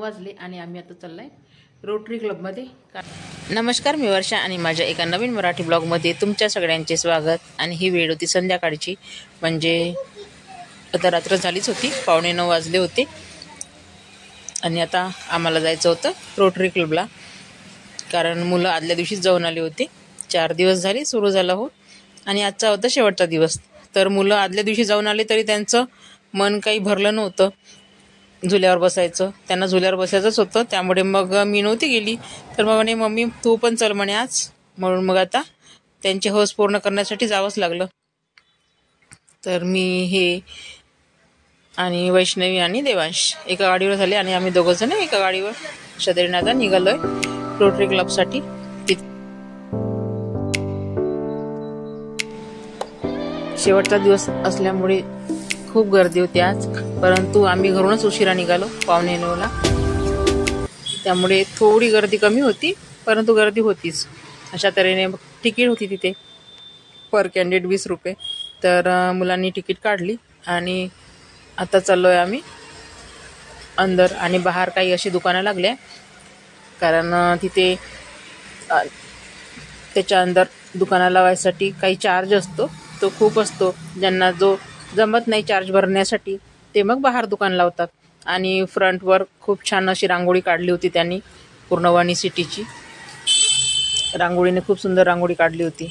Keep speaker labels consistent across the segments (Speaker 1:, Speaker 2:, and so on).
Speaker 1: वाजले आणि आम्ही आता चाललाय रोटरी क्लबमध्ये।
Speaker 2: नमस्कार, मी वर्षा आणि माझ्या एका नवीन मराठी ब्लॉगमध्ये तुमच्या सगळ्यांचे स्वागत। आणि ही वेळ होती संध्याकाळची, म्हणजे आता रात्र झालीच होती, 9:15 वाजले होते आणि आता आम्हाला जायचं होतं रोटरी क्लबला, कारण मुलं आदल्या दिवशीच जाऊन आले होते। 4 दिवस झाले सुरू झाला हो आणि आजचा होता शेवटचा दिवस। तर मुलं आदल्या दिवशी जाऊन आले तरी त्यांचं मन काही भरलं नव्हतं झुल्यावर बसायचं, त्यांना झुल्यावर बसायचंच होतं। त्यामुळे मग मी नव्हती गेली, तर मग म्हणे मम्मी तू पण चल म्हणे आज, म्हणून मग आता त्यांची हौस पूर्ण करण्यासाठी जावंच लागलं। तर मी हे आणि वैष्णवी आणि देवांश एका गाडीवर झाले आणि आम्ही दोघं जण एका गाडीवर शदेरीने आता निघालोय रोटरी क्लबसाठी। शेवटचा दिवस असल्यामुळे खूप गर्दी होती आज, परंतु आम्ही घरूनच उशिरा निघालो 8:45ला, त्यामुळे थोडी गर्दी कमी होती, परंतु गर्दी होतीच। अशा तऱ्हेने तिकीट होती तिथे पर कॅन्डिडेट 20 रुपये। तर मुलांनी तिकीट काढली आणि आता चाललोय आम्ही अंदर। आणि बाहेर काही अशी दुकानं लागल्या, कारण तिथे त्याच्या अंदर दुकानं लावायसाठी काही चार्ज असतो, तो खूप असतो। ज्यांना जो जमत नाही चार्ज भरण्यासाठी ते मग बाहेर दुकान लावतात। आणि फ्रंटवर खूप छान अशी रांगोळी काढली होती त्यांनी, पूर्ण वणी सिटीची रांगोळीने खूप सुंदर रांगोळी काढली होती।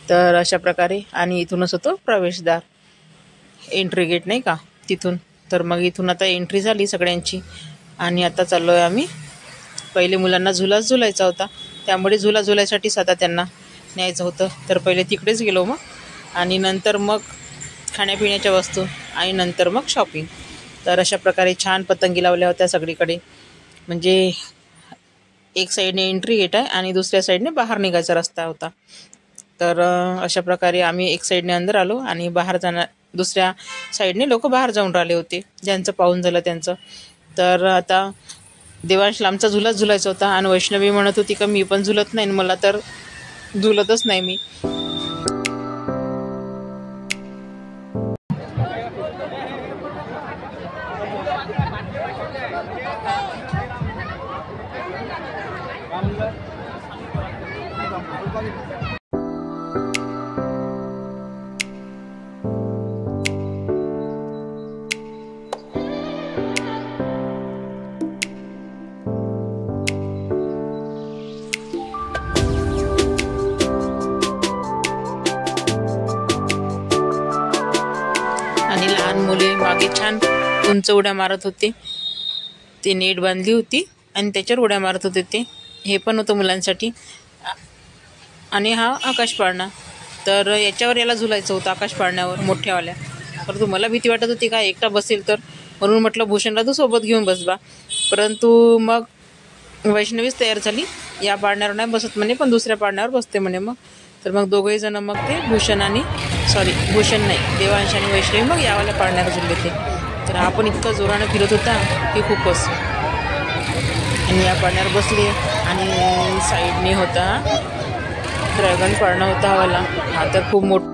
Speaker 2: तर अशा प्रकारे, आणि इथूनच होतो प्रवेशद्वार, एंट्री गेट नाही का तिथून। तर मग इथून आता एंट्री झाली सगळ्यांची आणि आता चाललोय आम्ही। पहिले मुलांना झुलाच झुलायचा होता, त्यामुळे झुला झुलायसाठीच आता त्यांना न्यायचं होतं। तर पहिले तिकडेच गेलो मग, आणि नंतर मग खाण्यापिण्याच्या वस्तू, आणि नंतर मग शॉपिंग। तर अशा प्रकारे छान पतंगी लावल्या होत्या सगळीकडे, म्हणजे एक साईडने एंट्री गेट आहे आणि दुसऱ्या साईडने बाहेर निघायचा रस्ता होता। तर अशा प्रकारे आम्ही एक साईडने अंदर आलो आणि बाहेर जाणार दुसऱ्या साईडने लोक बाहेर जाऊन राहिले होते, ज्यांचं पाहून झालं त्यांचं। तर आता देवांशला आमचा झुलाच झुलायचा होता आणि वैष्णवी म्हणत होती का मी पण झुलत नाही, मला तर झुलतच नाही मी। आणि लहान मुले मागे छान उंच उड्या मारत होते, ते नेट बांधली होती आणि त्याच्यावर उड्या मारत होते ते, हे पण होतं मुलांसाठी। आणि हा आकाश पाळणा, तर याच्यावर याला झुलायचं होतं आकाश पाळण्यावर मोठ्यावाल्या। परंतु मला भीती वाटत होती का एकटा बसेल तर, म्हणून म्हटलं भूषणला तू सोबत घेऊन बसबा। परंतु मग वैष्णवीच तयार झाली, या पाळण्यावर नाही बसत म्हणे, पण दुसऱ्या पाळण्यावर बसते म्हणे मग। तर मग दोघंही जण मग ते भूषण नाही देवांश आणि वैष्णवी मग यावाल्या पाळण्यावर झुलले ते। तर हा पण इतकं जोरानं फिरत होता की खूपच, आणि या पाळण्यावर बसले। आणि साईडने होता ड्रॅगन पाळणा होता हवाला, हा तर खूप मोठा।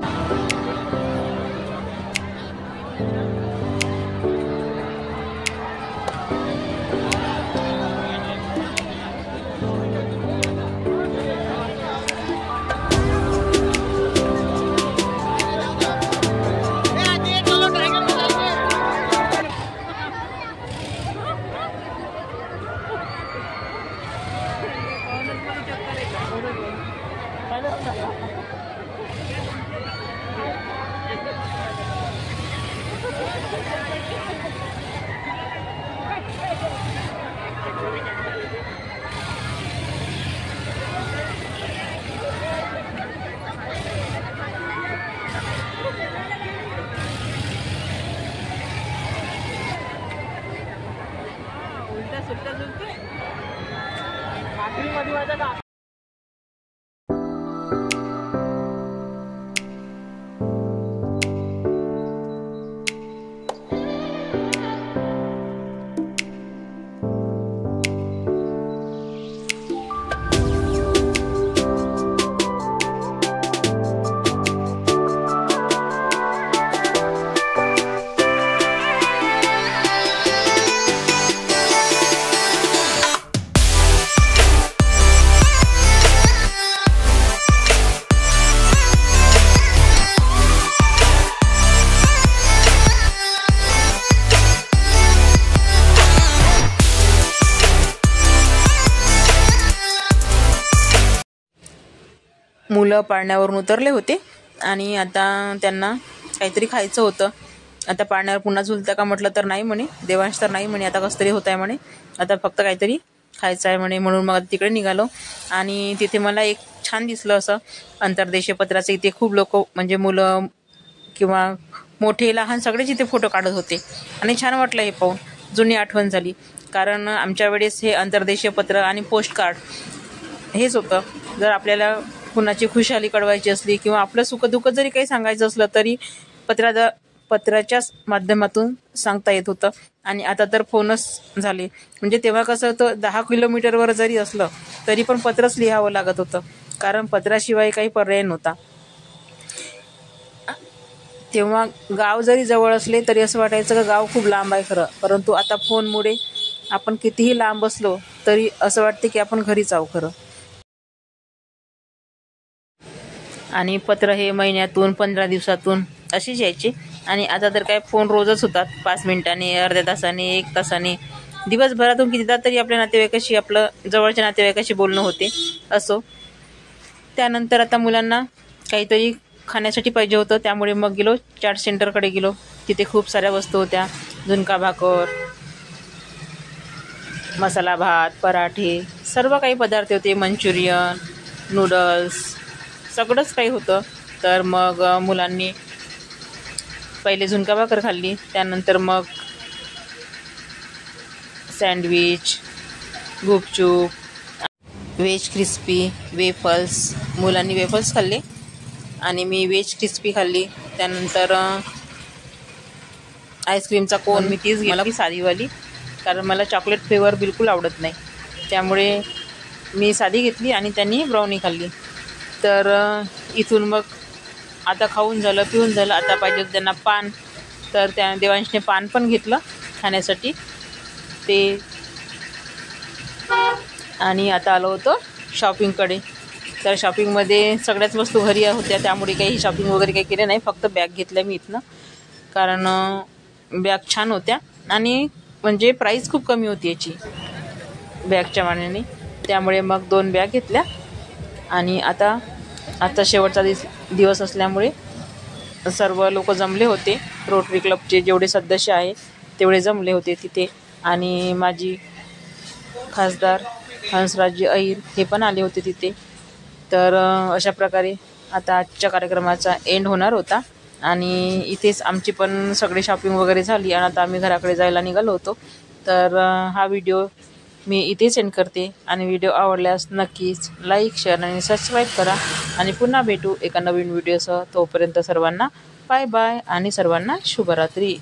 Speaker 2: मुलं पाळण्यावरून उतरले होते आणि आता त्यांना काहीतरी खायचं होतं. आता पाळण्यावर पुन्हा झुलतं का म्हटलं तर नाही म्हणे. देवांश तर नाही म्हणे, आता कसं तरी होत आहे म्हणे, आता फक्त काहीतरी खायचं आहे म्हणे. म्हणून मग तिकडे निघालो आणि तिथे मला एक छान दिसलं असं अंतर्देशीय पत्राचं. इथे खूप लोक म्हणजे मुलं किंवा मोठे लहान सगळेच इथे फोटो काढत होते आणि छान वाटलं हे पाहून. जुनी आठवण झाली, कारण आमच्या वेळेस हे अंतर्देशीय पत्र आणि पोस्ट कार्ड हेच होतं. जर आपल्याला कुणाची खुशाली कळवायची असली किंवा आपलं सुखदुःख जरी काही सांगायचं असलं तरी पत्राच्याच माध्यमातून सांगता येत होतं. आणि आता तर फोनच झाले. म्हणजे तेव्हा कसं होतं, 10 किलोमीटरवर जरी असलं तरी पण पत्रच लिहावं लागत होतं, कारण पत्राशिवाय काही पर्याय नव्हता. तेव्हा गाव जरी जवळ असले तरी असं वाटायचं का गाव खूप लांब आहे खरं, परंतु आता फोनमुळे आपण कितीही लांब असलो तरी असं वाटते की आपण घरीच आहो खरं. आणि पत्र हे महिन्यातून 15 दिवसातून अशीच यायची. आणि आता तर काय फोन रोजच होतात, 5 मिनिटांनी, अर्ध्या तासाने, 1 तासाने, दिवसभरातून कितीदा तरी आपल्या नातेवाईकाशी, आपलं जवळच्या नातेवाईकाशी बोलणं होते. असो, त्यानंतर आता मुलांना काहीतरी खाण्यासाठी पाहिजे होतं, त्यामुळे मग गेलो चाट सेंटरकडे गेलो. तिथे खूप साऱ्या वस्तू होत्या, झुणका भाकर, मसाला भात, पराठे, सर्व काही पदार्थ होते, मंचुरियन, नूडल्स, सगळंच काही होतं. तर मग मुलांनी पहिले झुणका भाकर खाल्ली, त्यानंतर मग सँडविच, गुपचूप, व्हेज क्रिस्पी, वेफल्स. मुलांनी वेफल्स खाल्ले आणि मी व्हेज क्रिस्पी खाल्ली. त्यानंतर आईस्क्रीमचा कोन मी तीच घेतली, साधीवाली, कारण मला चॉकलेट फ्लेवर बिलकुल आवडत नाही, त्यामुळे मी साधी घेतली आणि त्यांनी ब्राउनी खाल्ली. तर इथून मग आता खाऊन झालं, पिऊन झालं, आता पाहिजे त्यांना पान, तर त्या देवांशने पान पण घेतलं खाण्यासाठी ते. आणि आता आलो होतो शॉपिंगकडे. तर शॉपिंगमध्ये सगळ्याच वस्तू घरी होत्या, त्यामुळे काही शॉपिंग वगैरे काही केले नाही, फक्त बॅग घेतल्या मी इथनं, कारण बॅग छान होत्या आणि म्हणजे प्राईस खूप कमी होती याची बॅगच्या मानाने, त्यामुळे मग 2 बॅग घेतल्या. आणि आता शेवटचा दिवस असल्यामुळे सर्व लोक जमले होते, रोटरी क्लबचे जेवढे सदस्य आहे तेवढे जमले होते तिथे. आणि माजी खासदार हंसराज अहिर हे पण आले होते तिथे. तर अशा प्रकारे आता आजच्या कार्यक्रमाचा एंड होणार होता आणि इथेच आमची पण सगळी शॉपिंग वगैरे झाली आणि आता आम्ही घराकडे जायला निघालो होतो. तर हा व्हिडिओ मी इथेच एंड करते आणि व्हिडिओ आवडल्यास नक्कीच लाईक, शेअर आणि सबस्क्राईब करा आणि पुन्हा भेटू एका नवीन व्हिडिओसह. तोपर्यंत सर्वांना बाय बाय आणि सर्वांना शुभरात्री.